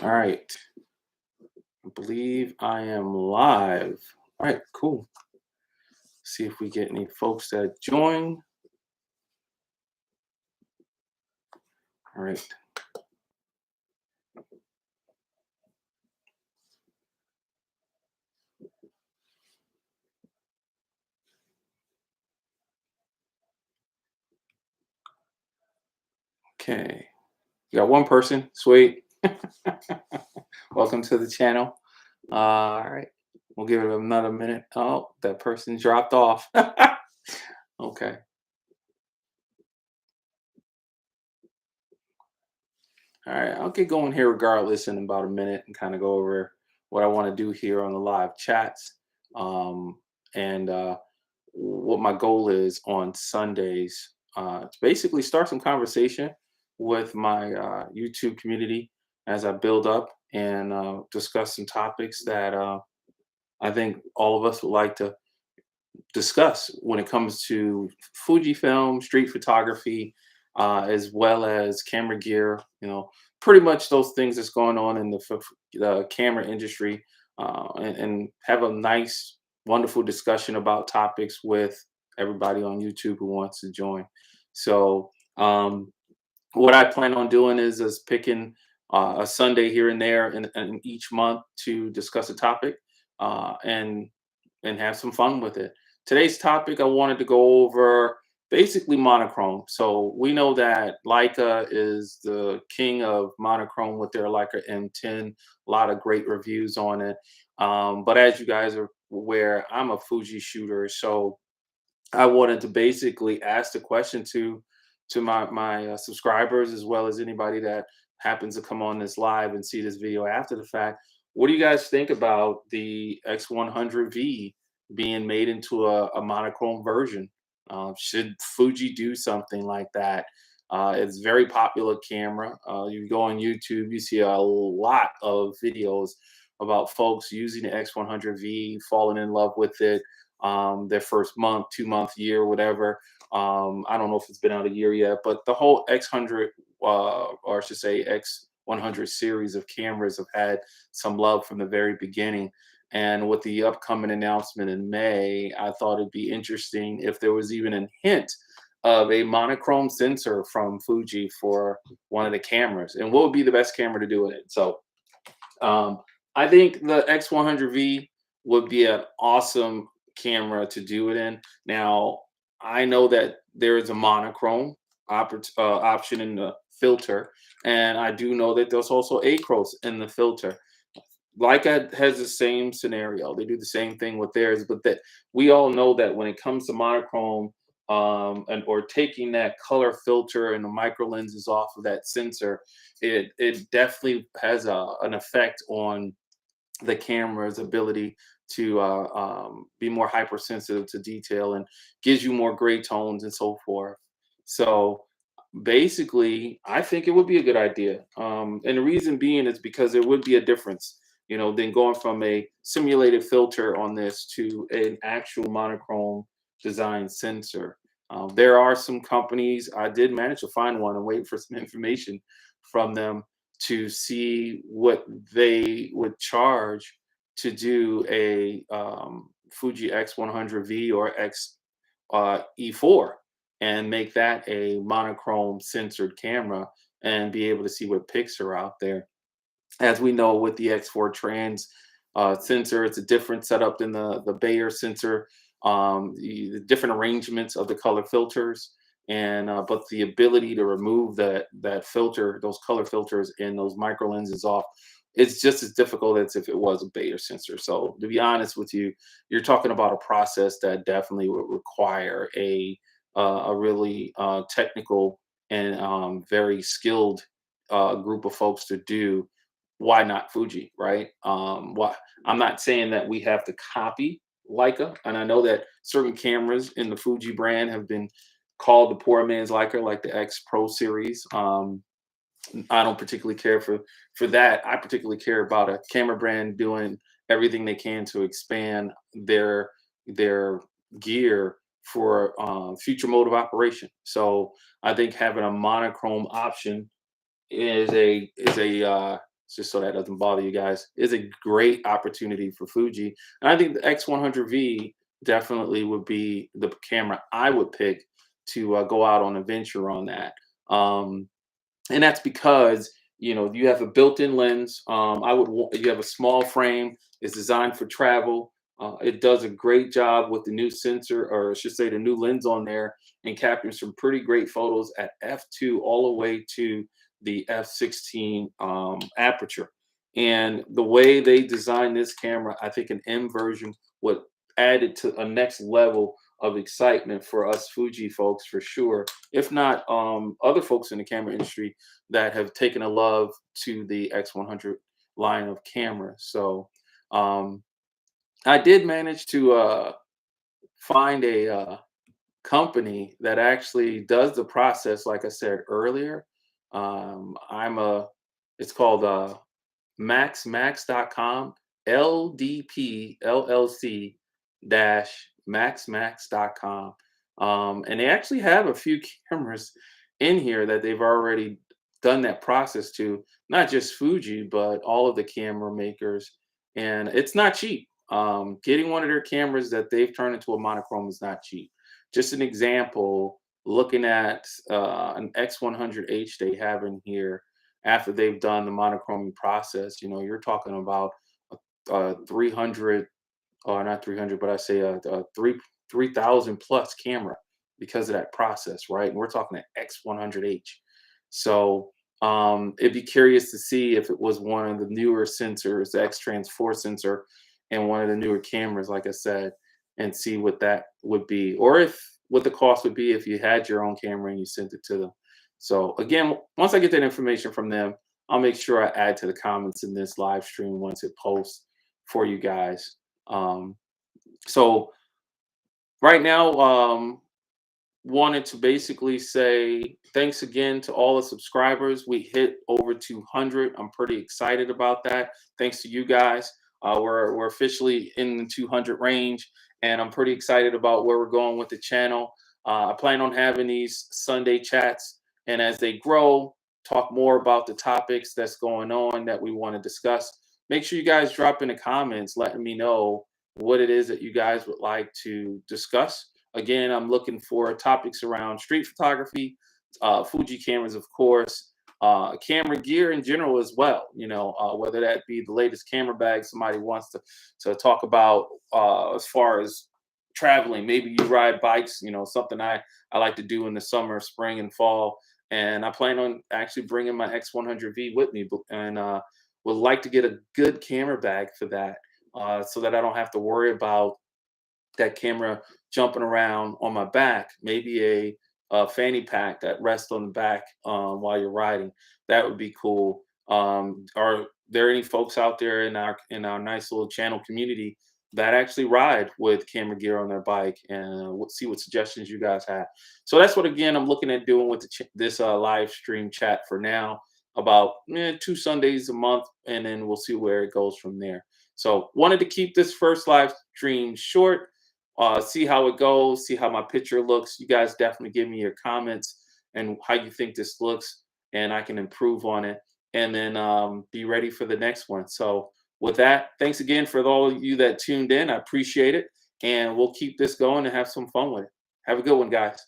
All right. I believe I am live. All right, cool. See if we get any folks that join. All right. Okay. You got one person. Sweet. Welcome to the channel. All right. We'll give it another minute. Oh, that person dropped off. Okay. All right. I'll get going here regardless in about a minute and kind of go over what I want to do here on the live chats. And what my goal is on Sundays. To basically start some conversation with my YouTube community as I build up and discuss some topics that I think all of us would like to discuss when it comes to Fujifilm, street photography, as well as camera gear. Pretty much those things that's going on in the camera industry, and have a nice, wonderful discussion about topics with everybody on YouTube who wants to join. So, what I plan on doing is picking a Sunday here and there in each month to discuss a topic, and have some fun with it. Today's topic, I wanted to go over basically monochrome. So we know that Leica is the king of monochrome with their Leica M10. A lot of great reviews on it. But as you guys are aware, I'm a Fuji shooter, so I wanted to basically ask the question to my subscribers, as well as anybody that happens to come on this live and see this video after the fact. What do you guys think about the X100V being made into a monochrome version? Should Fuji do something like that? It's a very popular camera. You go on YouTube, you see a lot of videos about folks using the X100V, falling in love with it, their first month, 2 month, year, whatever. I don't know if it's been out a year yet, but the whole X100, or I should say X100 series of cameras have had some love from the very beginning. And with the upcoming announcement in May, I thought it'd be interesting if there was even a hint of a monochrome sensor from Fuji for one of the cameras, and what would be the best camera to do it. So um, I think the X100V would be an awesome camera to do it in. Now, I know that there is a monochrome option in the filter, and I do know that there's also acros in the filter. Leica has the same scenario. They do the same thing with theirs, but that we all know that when it comes to monochrome, and or taking that color filter and the micro lenses off of that sensor, it definitely has an effect on the camera's ability to be more hypersensitive to detail and gives you more gray tones and so forth. So basically, I think it would be a good idea. And the reason being is because there would be a difference, than going from a simulated filter on this to an actual monochrome design sensor. There are some companies, I did manage to find one and wait for some information from them to see what they would charge to do a Fuji X100V or X E4 and make that a monochrome censored camera and be able to see what pics are out there. As we know, with the X4 trans sensor, it's a different setup than the Bayer sensor. The different arrangements of the color filters, and but the ability to remove that filter, those color filters, and those micro lenses off, it's just as difficult as if it was a Bayer sensor. So to be honest with you, you're talking about a process that definitely would require a really technical and very skilled group of folks to do. Why not Fuji, right? I'm not saying that we have to copy Leica, and I know that certain cameras in the Fuji brand have been called the poor man's Leica, like the X Pro series. I don't particularly care for that. I particularly care about a camera brand doing everything they can to expand their gear for future mode of operation. So I think having a monochrome option is a just so that doesn't bother you guys, is a great opportunity for Fuji. And I think the X100V definitely would be the camera I would pick to go out on a venture on that. Um, and that's because you have a built-in lens. You have a small frame. It's designed for travel. It does a great job with the new sensor, or I should say the new lens on there, and captures some pretty great photos at f2 all the way to the f16 aperture. And the way they designed this camera, I think an M version would add it to a next level of excitement for us Fuji folks for sure, if not other folks in the camera industry that have taken a love to the X100 line of cameras. So um, I did manage to find a company that actually does the process, like I said earlier. I'm a, it's called maxmax.com, LDP LLC dash maxmax.com. And they actually have a few cameras in here that they've already done that process to, not just Fuji, but all of the camera makers. And it's not cheap. Getting one of their cameras that they've turned into a monochrome is not cheap. Just an example, looking at an X100H they have in here after they've done the monochroming process, you're talking about 300, or not 300, but I say a 3,000 plus camera because of that process, right? And we're talking an X100H. So it'd be curious to see if it was one of the newer sensors, the X Trans 4 sensor, and one of the newer cameras, like I said, and see what that would be, or if what the cost would be if you had your own camera and you sent it to them. So again, once I get that information from them, I'll make sure I add to the comments in this live stream once it posts for you guys. Um, so right now, wanted to basically say thanks again to all the subscribers. We hit over 200. I'm pretty excited about that. Thanks to you guys. We're officially in the 200 range, and I'm pretty excited about where we're going with the channel. I plan on having these Sunday chats, and as they grow, talk more about the topics that's going on that we want to discuss. Make sure you guys drop in the comments letting me know what it is that you guys would like to discuss. Again, I'm looking for topics around street photography, Fuji cameras, of course, camera gear in general as well. Whether that be the latest camera bag somebody wants to talk about as far as traveling. Maybe you ride bikes, something I like to do in the summer, spring, and fall. And I plan on actually bringing my X100V with me, and would like to get a good camera bag for that, so that I don't have to worry about that camera jumping around on my back. Maybe a fanny pack that rests on the back while you're riding. That would be cool. Are there any folks out there in our nice little channel community that actually ride with camera gear on their bike, and see what suggestions you guys have? So that's what again I'm looking at doing with this live stream chat for now, about 2 Sundays a month, and then we'll see where it goes from there. So wanted to keep this first live stream short, see how it goes, see how my picture looks. You guys definitely give me your comments and how you think this looks, and I can improve on it, and then be ready for the next one. So with that, thanks again for all of you that tuned in. I appreciate it, and we'll keep this going and have some fun with it. Have a good one, guys.